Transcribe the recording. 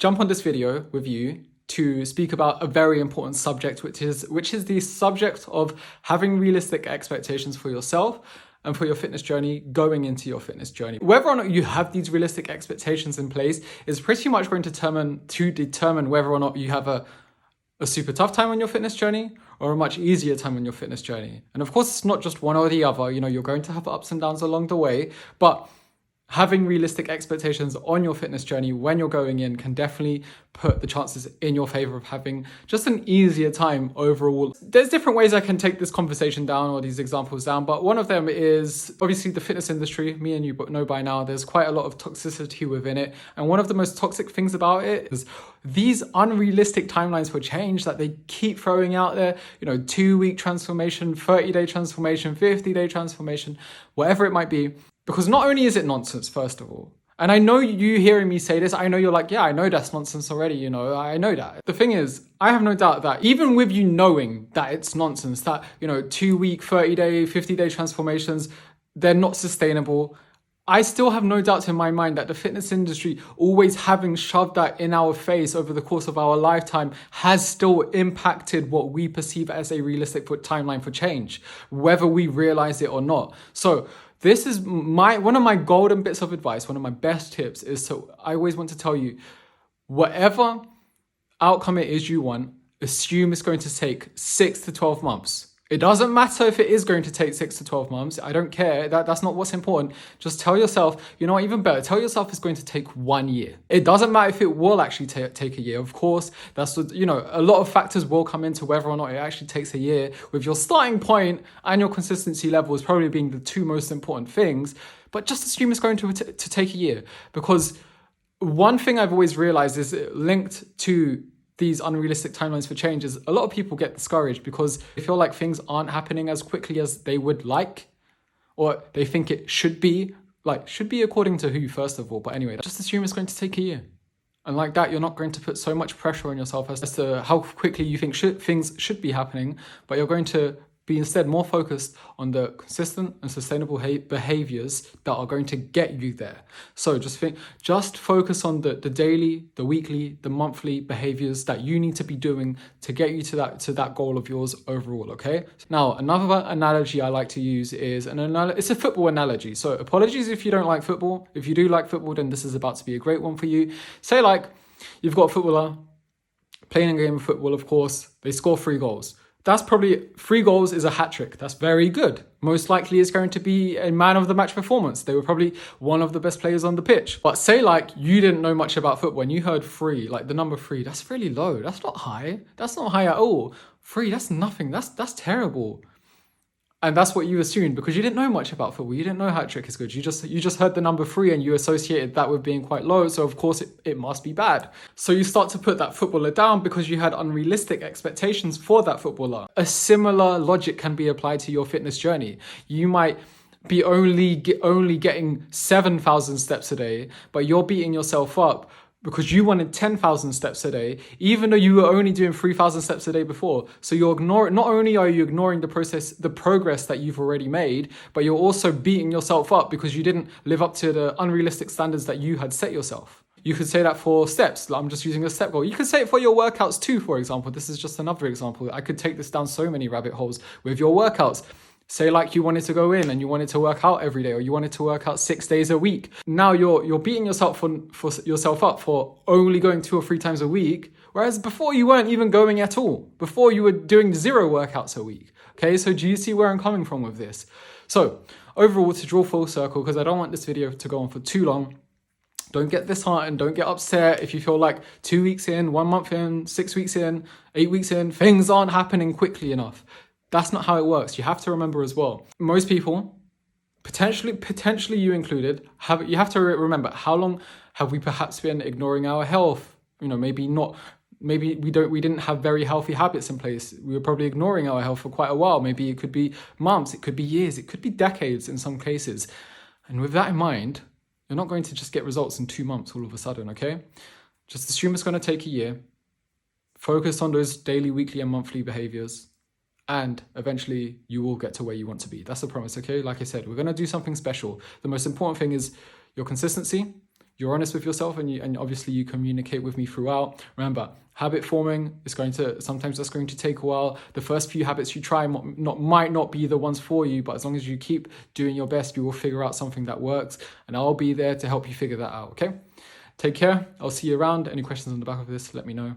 jump on this video with you to speak about a very important subject, which is the subject of having realistic expectations for yourself and for your fitness journey going into your fitness journey. Whether or not you have these realistic expectations in place is pretty much going to determine whether or not you have a super tough time on your fitness journey or a much easier time on your fitness journey. And of course, it's not just one or the other. You're going to have ups and downs along the way, but having realistic expectations on your fitness journey when you're going in can definitely put the chances in your favor of having just an easier time overall. There's different ways I can take this conversation down or these examples down, but one of them is obviously the fitness industry. Me and you know by now, there's quite a lot of toxicity within it. And one of the most toxic things about it is these unrealistic timelines for change that they keep throwing out there, 2-week transformation, 30-day transformation, 50-day transformation, whatever it might be. Because not only is it nonsense, first of all, and I know you hearing me say this, I know you're like, yeah, I know that's nonsense already, I know that. The thing is, I have no doubt that even with you knowing that it's nonsense, that, 2-week, 30-day, 50-day transformations, they're not sustainable, I still have no doubt in my mind that the fitness industry, always having shoved that in our face over the course of our lifetime, has still impacted what we perceive as a realistic timeline for change, whether we realize it or not. So this is one of my golden bits of advice, one of my best tips is I always want to tell you, whatever outcome it is you want, assume it's going to take 6 to 12 months. It doesn't matter if it is going to take 6 to 12 months. I don't care. That's not what's important. Just tell yourself, even better, tell yourself it's going to take 1 year. It doesn't matter if it will actually take a year. Of course, that's what, a lot of factors will come into whether or not it actually takes a year, with your starting point and your consistency levels probably being the two most important things. But just assume it's going to take a year, because one thing I've always realized is linked to these unrealistic timelines for change is a lot of people get discouraged because they feel like things aren't happening as quickly as they would like, or they think it should be according to who, first of all. But anyway, just assume it's going to take a year. And like that, you're not going to put so much pressure on yourself as to how quickly you think things should be happening, but you're going to be instead more focused on the consistent and sustainable behaviors that are going to get you there. So just focus on the daily, the weekly, the monthly behaviors that you need to be doing to get you to that goal of yours overall, okay? Now, another analogy I like to use is it's a football analogy. So apologies if you don't like football. If you do like football, then this is about to be a great one for you. Say you've got a footballer playing a game of football, of course, they score 3 goals. That's probably 3 goals is a hat trick. That's very good. Most likely it's going to be a man of the match performance. They were probably one of the best players on the pitch. But say you didn't know much about football and you heard 3, the number 3, that's really low. That's not high. That's not high at all. 3, that's nothing. That's terrible. And that's what you assumed because you didn't know much about football. You didn't know hat trick is good. You just heard the number 3 and you associated that with being quite low. So of course it must be bad. So you start to put that footballer down because you had unrealistic expectations for that footballer. A similar logic can be applied to your fitness journey. You might be only getting 7,000 steps a day, but you're beating yourself up because you wanted 10,000 steps a day, even though you were only doing 3,000 steps a day before. So not only are you ignoring the progress that you've already made, but you're also beating yourself up because you didn't live up to the unrealistic standards that you had set yourself. You could say that for steps. I'm just using a step goal. You could say it for your workouts too, for example. This is just another example. I could take this down so many rabbit holes with your workouts. Say you wanted to go in and you wanted to work out every day, or you wanted to work out 6 days a week. Now you're beating yourself for yourself up for only going 2 or 3 times a week, whereas before you weren't even going at all. Before you were doing 0 workouts a week. Okay, so do you see where I'm coming from with this? So overall, to draw full circle, because I don't want this video to go on for too long, don't get disheartened, don't get upset if you feel like 2 weeks in, 1 month in, 6 weeks in, 8 weeks in, things aren't happening quickly enough. That's not how it works. You have to remember as well. Most people, potentially you included, you have to remember, how long have we perhaps been ignoring our health? Maybe we didn't have very healthy habits in place. We were probably ignoring our health for quite a while. Maybe it could be months, it could be years, it could be decades in some cases. And with that in mind, you're not going to just get results in 2 months all of a sudden, okay? Just assume it's going to take a year. Focus on those daily, weekly, and monthly behaviors. And eventually you will get to where you want to be. That's a promise, okay? Like I said, we're going to do something special. The most important thing is your consistency, you're honest with yourself and obviously you communicate with me throughout. Remember, habit forming is sometimes that's going to take a while. The first few habits you try might not be the ones for you, but as long as you keep doing your best, you will figure out something that works, and I'll be there to help you figure that out, okay? Take care. I'll see you around. Any questions on the back of this, let me know.